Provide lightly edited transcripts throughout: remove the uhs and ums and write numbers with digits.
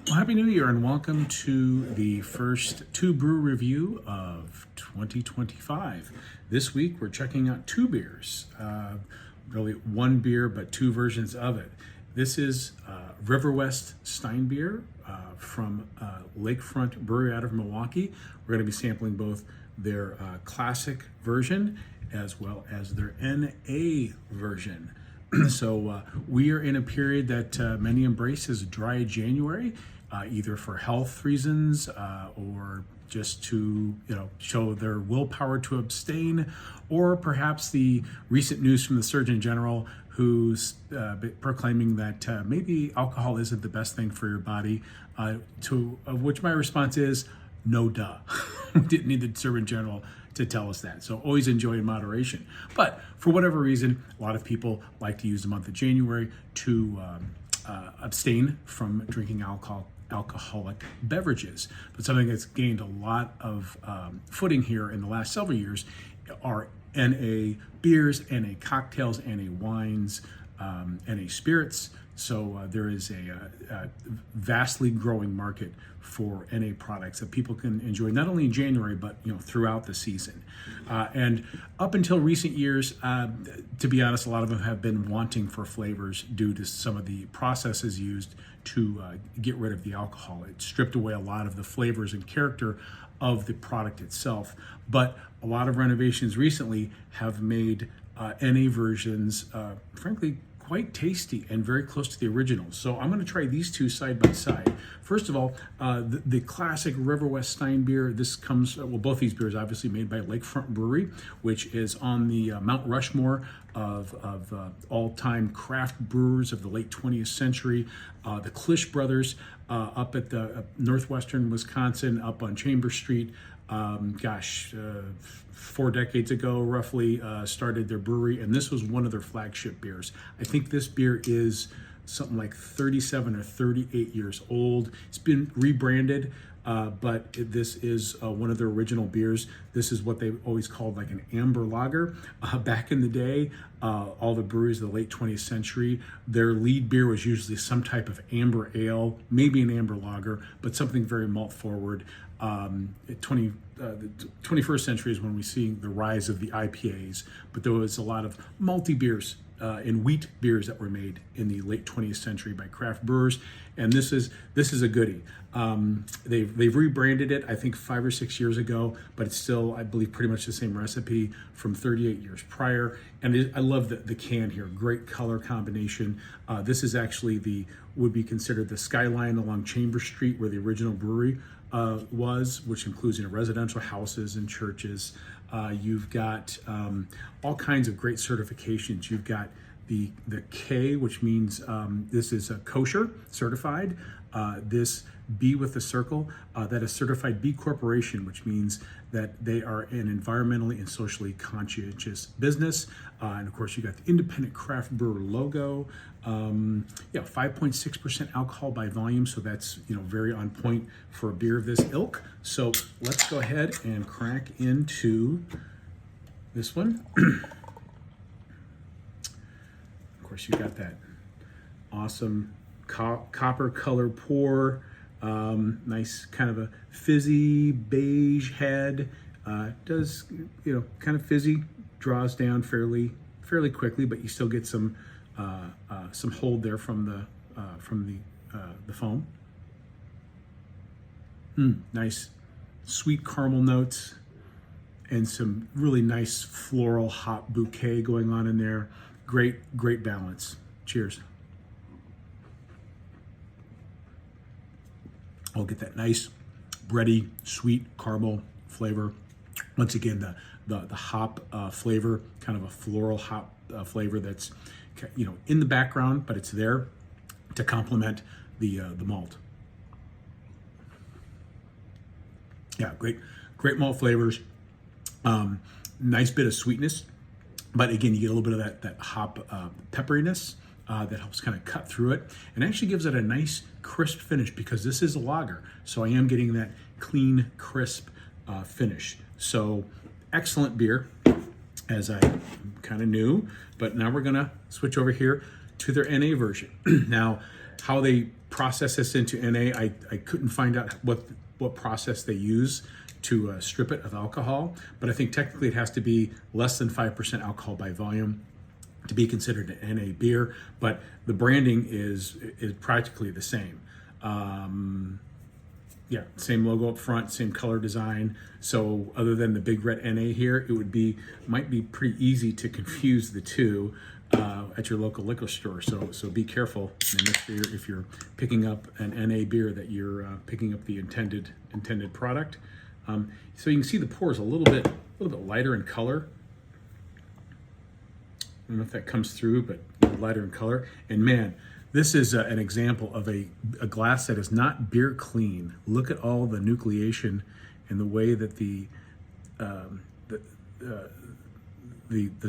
Well, Happy New Year and welcome to the first TUE Brew review of 2025. This week we're checking out two beers, really one beer but two versions of it. This is Riverwest Stein beer from Lakefront Brewery out of Milwaukee. We're going to be sampling both their classic version as well as their NA version. So we are in a period that many embrace as dry January, either for health reasons or just to show their willpower to abstain, or perhaps the recent news from the Surgeon General who's proclaiming that maybe alcohol isn't the best thing for your body, of which my response is, no duh. We didn't need the Surgeon General to tell us that. So always enjoy in moderation. But for whatever reason, a lot of people like to use the month of January to abstain from drinking alcoholic beverages. But something that's gained a lot of footing here in the last several years are NA beers, NA cocktails, NA wines, NA spirits. So there is a vastly growing market for NA products that people can enjoy not only in January but throughout the season. And up until recent years, to be honest, a lot of them have been wanting for flavors due to some of the processes used to get rid of the alcohol. It stripped away a lot of the flavors and character of the product itself. But a lot of renovations recently have made NA versions, frankly, quite tasty and very close to the original. So I'm going to try these two side by side. First of all, the classic Riverwest Stein beer. This comes, well, both these beers obviously made by Lakefront Brewery, which is on the Mount Rushmore of all-time craft brewers of the late 20th century. The Klisch brothers up at the northwestern Wisconsin, up on Chamber Street. 4 decades ago, roughly, started their brewery, and this was one of their flagship beers. I think this beer is something like 37 or 38 years old. It's been rebranded, but this is one of their original beers. This is what they always called like an amber lager. Back in the day, all the breweries of the late 20th century, their lead beer was usually some type of amber ale, maybe an amber lager, but something very malt forward. The 21st century is when we see the rise of the IPAs, but there was a lot of malty beers and wheat beers that were made in the late 20th century by craft brewers, and this is a goodie. They've rebranded it, I think 5 or 6 years ago, but it's still, I believe, pretty much the same recipe from 38 years prior. And I love the can here, great color combination. This is actually would be considered the skyline along Chamber Street where the original brewery was, which includes residential houses and churches. You've got all kinds of great certifications. You've got the K, which means this is a kosher certified. This B with the circle, that is certified B Corporation, which means that they are an environmentally and socially conscientious business. And of course, you got the independent craft brewer logo. 5.6% alcohol by volume, so that's very on point for a beer of this ilk. So let's go ahead and crack into this one. Of course, you got that awesome copper color pour. Nice kind of a fizzy beige head. Does kind of fizzy, draws down fairly quickly, but you still get some hold there from the foam. Nice sweet caramel notes and some really nice floral hop bouquet going on in there. Great balance. Cheers. I'll get that nice bready, sweet caramel flavor. Once again, the hop flavor, kind of a floral hop flavor that's in the background, but it's there to complement the malt. Yeah, great malt flavors. Nice bit of sweetness, but again, you get a little bit of that hop pepperiness that helps kind of cut through it, and actually gives it a nice crisp finish because this is a lager. So I am getting that clean, crisp finish. So excellent beer, as I kind of knew. But now we're gonna switch over here to their NA version. Now, how they process this into NA, I couldn't find out what process they use to strip it of alcohol, but I think technically it has to be less than 5% alcohol by volume to be considered an NA beer, but the branding is practically the same. Yeah, same logo up front, same color design. So other than the big red NA here, it might be pretty easy to confuse the two at your local liquor store. So be careful, and if you're picking up an NA beer, that you're picking up the intended product. So you can see the pour is a little bit lighter in color. I don't know if that comes through, but lighter in color. And man, this is an example of a glass that is not beer clean. Look at all the nucleation and the way that the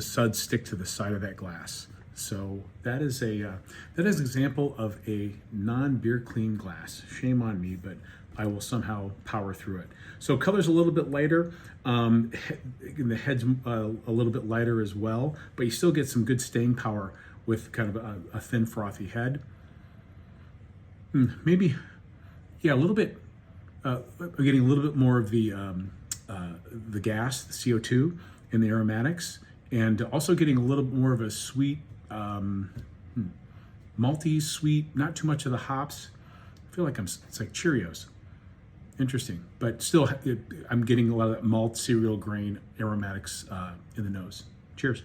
suds stick to the side of that glass. So that is an example of a non-beer clean glass. Shame on me, but I will somehow power through it. So color's a little bit lighter. The head's a little bit lighter as well, but you still get some good staying power with kind of a thin frothy head. Maybe, yeah, a little bit. Getting a little bit more of the gas, the CO2 in the aromatics, and also getting a little more of a sweet, malty sweet. Not too much of the hops. I feel like it's like Cheerios. Interesting, but still, I'm getting a lot of that malt cereal grain aromatics in the nose. Cheers.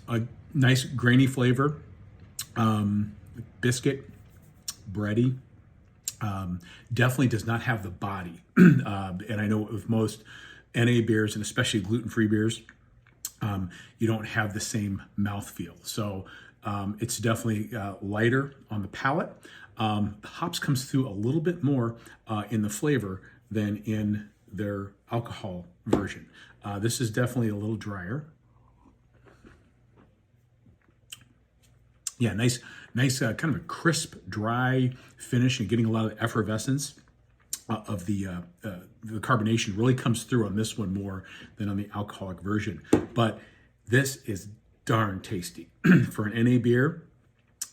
A nice grainy flavor, biscuit, bready. Definitely does not have the body, and I know with most NA beers, and especially gluten-free beers, you don't have the same mouthfeel. So it's definitely lighter on the palate. Hops comes through a little bit more in the flavor than in their alcohol version. This is definitely a little drier. Yeah, nice kind of a crisp, dry finish, and getting a lot of the effervescence of the carbonation really comes through on this one more than on the alcoholic version. But this is darn tasty for an NA beer.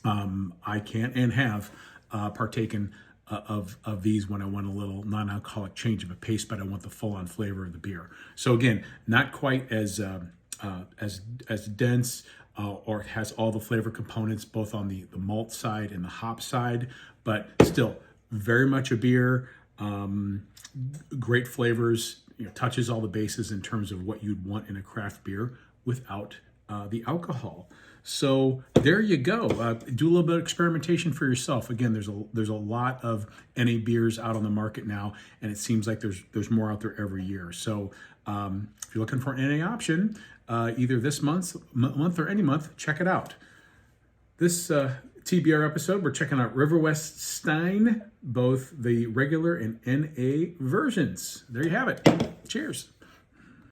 I can and have partaken of these when I want a little non-alcoholic change of a pace, but I want the full-on flavor of the beer. So again, not quite as dense, or it has all the flavor components both on the malt side and the hop side, but still very much a beer. Great flavors, touches all the bases in terms of what you'd want in a craft beer without the alcohol. So there you go. Do a little bit of experimentation for yourself. Again, there's a lot of NA beers out on the market now, and it seems like there's more out there every year. So if you're looking for an NA option, either this month or any month, check it out. This TBR episode, we're checking out Riverwest Stein, both the regular and NA versions. There you have it. Cheers.